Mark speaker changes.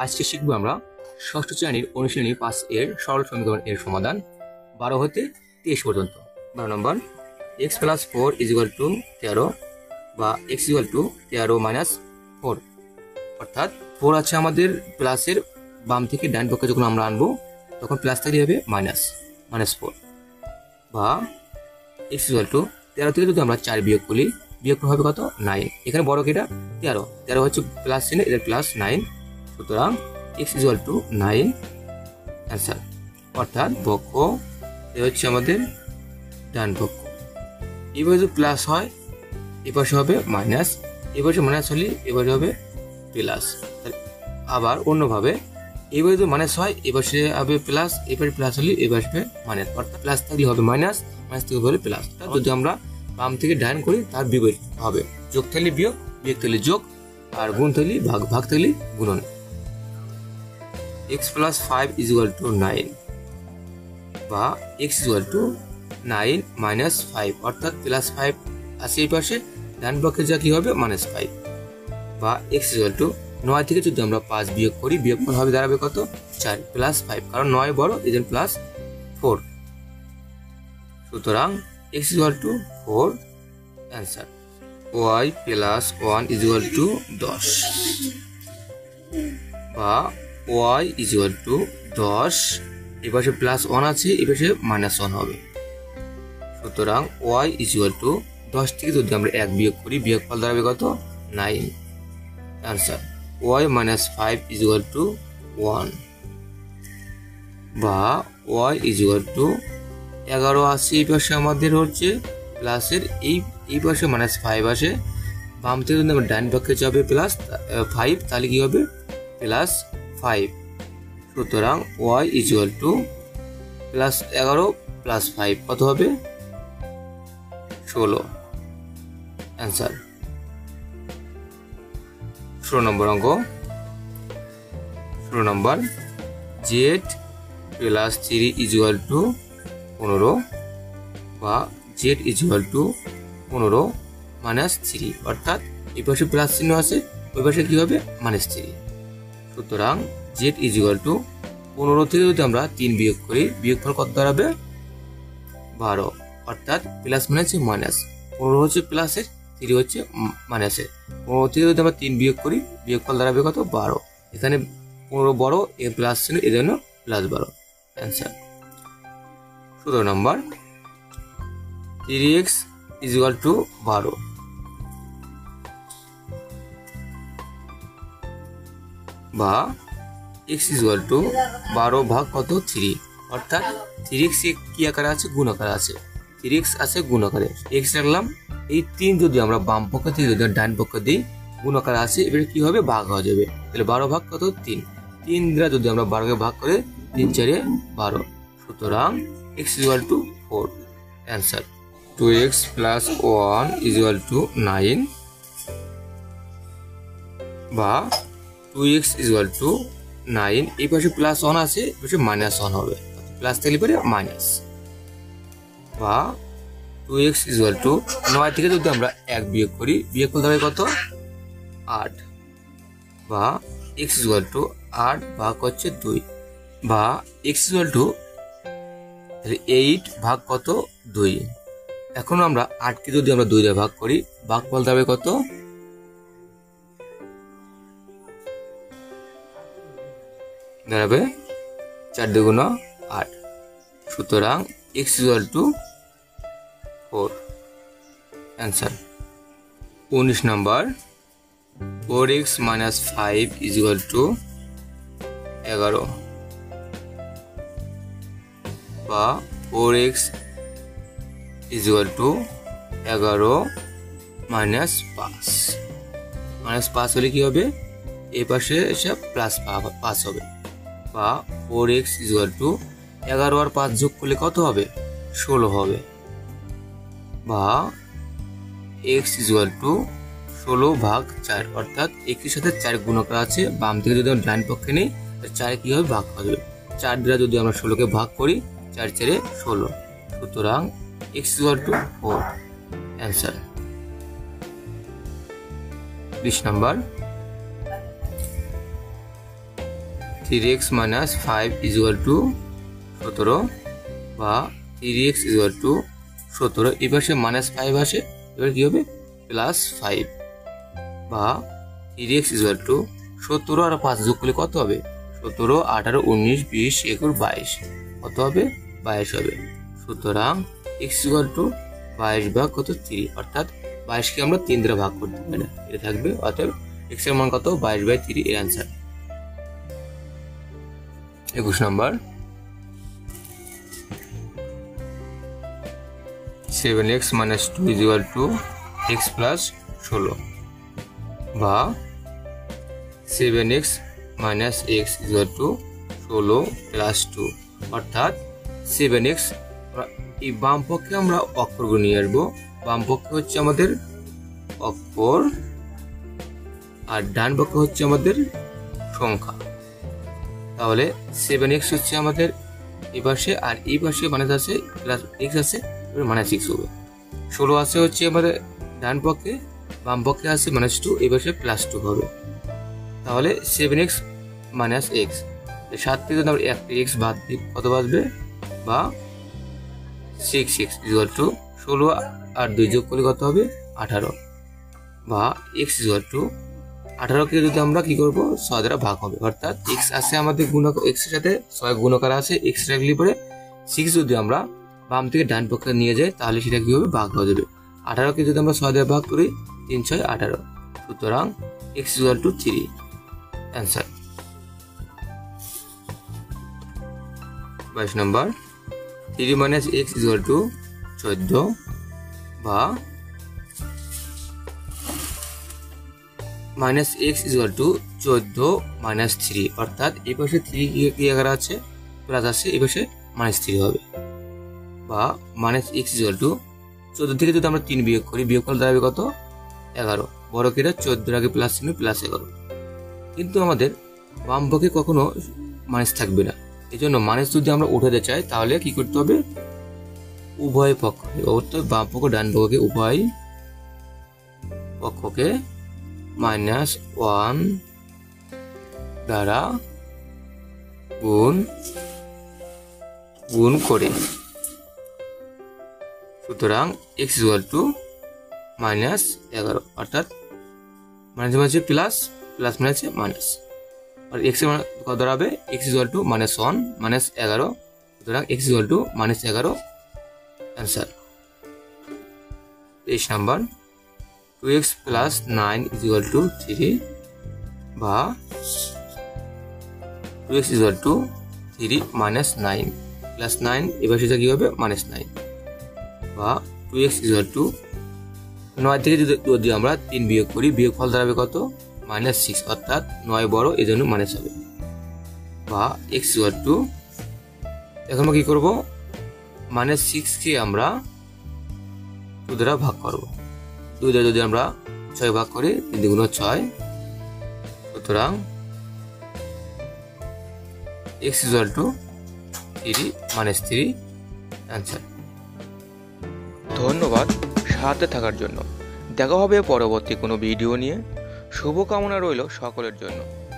Speaker 1: আজকে শিখবো আমরা ষষ্ঠ শ্রেণীর অনুশীলনী 5 এর সরল সমীকরণ এর সমাধান 12 হতে 23 পর্যন্ত। 12 নম্বর, x + 4 = 13 বা x = 13 - 4, অর্থাৎ 4 আছে আমাদের প্লাসের বাম থেকে ডান পক্ষে যখন আমরা আনবো তখন প্লাস থাকলে হবে -4, বা x = 13 থেকে যদি আমরা 4 বিয়োগ করি, বিয়োগ হবে কত? 9। এখানে বড় কি এটা? 13 হচ্ছে প্লাস চিহ্ন, এর প্লাস 9, সুতরাং x = 9 অ্যান্সার। অর্থাৎ পক্ষ এ হচ্ছে আমাদের ডান পক্ষ। এবার যদি প্লাস হয় এপাশে হবে মাইনাস, এপাশে মাইনাস হলে এবারে হবে প্লাস। আবার অন্যভাবে এবার যদি মাইনাস হয় এপাশে হবে প্লাস, এবারে প্লাস হলে এবার আসবে মাইনাস, অর্থাৎ প্লাস থাকলে হবে মাইনাস, মাইনাস থেকে হলে প্লাস। যদি আমরা বাম থেকে ডান করি তার বিপরীত হবে, যোগ থাকলে বিয়োগ, বিয়োগ থাকলে যোগ, আর গুণ থাকলে ভাগ, ভাগ থাকলে গুণন। x + 5 = 9 বা x = 9 - 5, অর্থাৎ +5 আছে এই পাশে, ডান পক্ষে যা কি হবে -5, বা x = 9 থেকে যদি আমরা 5 বিয়োগ করি, বিয়োগফল হবে দাঁড়াবে কত? 4 + 5, কারণ 9 বড় এজন্য +4, সুতরাং x = 4 অ্যান্সার। y + 1 = 10 বা y = 10, এপাশে +1 আছে, এপাশে -1 হবে, সুতরাং y = 10 থেকে যদি আমরা 1 বিয়োগ করি, বিয়োগফল দাঁড়াবে কত? 9 অ্যান্সার। y - 5 = 1 বা y = 11 আছে, এই পাশে আমাদের হচ্ছে প্লাসের এই পাশে -5 আসে, বাম থেকে যদি আমরা ডান পক্ষে যাবে +5, তাহলে কি হবে? +5, সুতরাং y = +11 + 5 কত হবে? 16 অ্যান্সার। 16 নম্বর অঙ্ক। 16 নম্বর, z + 3 = 15 বা z = 15 - 3, অর্থাৎ এই পাশে প্লাস চিহ্ন আছে, ওই পাশে কি হবে? -3, সুতরাং z = 15 থেকে যদি আমরা 3 বিয়োগ করি, বিয়োগফল কত দাঁড়াবে? 12, অর্থাৎ প্লাস মানে মাইনাস, 15 হচ্ছে প্লাসের, 3 হচ্ছে মাইনাসের। 15 থেকে যদি আমরা 3 বিয়োগ করি, বিয়োগফল দাঁড়াবে কত? 12। এখানে 15 বড়, এর প্লাস ছিল, এই জন্য +12 অ্যান্সার। 17 নম্বর, 3x = 12 বা x = 12 ভাগ কত? 3, অর্থাৎ 3x কি আকারে আছে? গুণ আকারে আছে, 3x আছে গুণ আকারে, x রাখলাম। এই 3 যদি আমরা বাম পক্ষ থেকে যদি ডান পক্ষ দিই, গুণ আকারে আছে, এবারে কি হবে? ভাগ হয়ে যাবে, তাহলে 12 ভাগ কত? 3, 3 দ্বারা যদি আমরা 12কে ভাগ করে 3 × 4 = 12, সুতরাং x = 4 অ্যান্সার। 2x + 1 = 9 বা 2x = 9, এই পাশে +1 আছে, এই পাশে -1 হবে, প্লাস থাকলে পরে মাইনাস, বা 2x = 9 থেকে যদি আমরা 1 বিয়োগ করি, বিয়োগফল দাঁড়াবে কত? 8, বা x = 8 ভাগ হচ্ছে 2, বা x = 8 ভাগ কত? 2। এখন আমরা 8কে যদি আমরা 2 দিয়ে ভাগ করি, ভাগফল দাঁড়াবে কত? দাঁড়াবে 4 × 2 = 8, সুতরাং x = 4 অ্যান্সার। 19 নম্বর, 4x - 5 = 11 বা 4x = 11 - 5, -5 হলে কি হবে? এই পাশে এসে +5 হবে, বা 4x = 11 আর 5 যোগ করলে কত হবে? 16 হবে, বা x = 16 ভাগ 4, অর্থাৎ এর সাথে 4 গুণ করা আছে, বাম থেকে যদি আমরা ডান পক্ষে নিই, 4 কি হবে? ভাগ হবে, 4 দ্বারা যদি আমরা 16কে ভাগ করি, 4 × 4 = 16, সুতরাং x = 4 answer. 20 number, 3x minus 5 equal to 17 বা 3x ইকুয়াল টু 17, এই পাশে মাইনাস 5 আসে, এবার কি হবে প্লাস 5 বা 3x ইকুয়াল টু 17 আর 5 যোগ করলে কত হবে 17, 18, 19, 20, 21, 22 কত হবে 22 হবে। সুতরাং x ইকুয়াল টু 22 ভাগ কত 3, অর্থাৎ 22 কে আমরা 3 দ্বারা ভাগ করতে পারি না, এটা থাকবে। অতএব x এর মান কত 22/3 এর answer. 21 number 7x minus 2 is equal to x plus 16 বা 7x minus x is equal to 16 plus 2, অর্থাৎ 7x এই বাম পক্ষে আমরা অক্ষরগুলো নিয়ে আসবো। বাম পক্ষে হচ্ছে আমাদের অক্ষর আর ডান পক্ষে হচ্ছে আমাদের সংখ্যা। তাহলে 7x হচ্ছে আমাদের এই পাশে আর এই পাশে মাইনাস আছে প্লাস x আছে, এবার মাইনাস 6 হবে। 16 আছে হচ্ছে আমাদের ডান পক্ষে, বাম পক্ষে আছে মাইনাস 2, এই পাশে প্লাস 2 হবে। তাহলে 7x মাইনাস x, 7 থেকে যদি আমরা একটা x বাদ দিই কত বাঁচবে বা 6x ইকুয়াল টু 16 আর 2 যোগ করলে কত হবে 18 বা x ইকুয়াল টু 18 কে যদি আমরা কি করব 6 দ্বারা ভাগ হবে, অর্থাৎ x আছে আমাদের গুণক, x এর সাথে 6 গুণকার আছে, x রাখলে পরে 6 যদি আমরা বাম থেকে ডান পক্ষে নিয়ে যাই তাহলে সেটা কি হবে ভাগ হয়ে যাবে। 18 কে যদি আমরা 6 দ্বারা ভাগ করি 3 6 18, সুতরাং x equal to 3 answer. 22 number 3 minus x equal to 14 বা minus x equal to 14 minus 3, অর্থাৎ এই পাশে 3 কি আকার আছে প্লাস আছে, এই পাশে মাইনাস 3 হবে বা মাইনাস x ইকুয়াল টু 14 থেকে যদি আমরা 3 বিয়োগ করি, বিয়োগ করলে দাঁড়াবে কত 11, বড় কেটে 14 এর আগে প্লাস চিহ্ন প্লাস 11, কিন্তু আমাদের বাম পক্ষে কখনো মাইনাস থাকবে না। এই জন্য মাইনাস যদি আমরা উঠাতে চাই তাহলে কি করতে হবে উভয় পক্ষকে, অর্থাৎ বাম পক্ষ ডান পক্ষকে উভয় পক্ষকে -1 দ্বারা গুণ করে, সুতরাং x ইকুয়াল টু -11, অর্থাৎ মাইনাস মাঝে প্লাস, প্লাস মাইনাসে মাইনাস, আর x এর মান কত দাঁড়াবে x ইকুয়াল টু -1 -11, সুতরাং x equal to -11 answer. 23 number 2x plus 9 is equal to 3 বা 2x is equal to 3 minus 9 plus 9, এবার সেটা কি হবে -9 বা 2x is equal to 9 থেকে যদি আমরা 3 বিয়োগ করি, বিয়োগফল দাঁড়াবে কত -6, অর্থাৎ 9 বড় এই জন্য মাইনাস হবে বা x is equal to, এখন আমরা কি করব -6 কে আমরা 2 দ্বারা ভাগ করব, 2 দ্বারা যদি আমরা 6 ভাগ করি 3 × 6, সুতরাং x ইকুয়াল টু 3 -3 आंसर।
Speaker 2: ধন্যবাদ সাথে থাকার জন্য। দেখা হবে পরবর্তী কোনো ভিডিও নিয়ে। শুভকামনা রইল সকলের জন্য।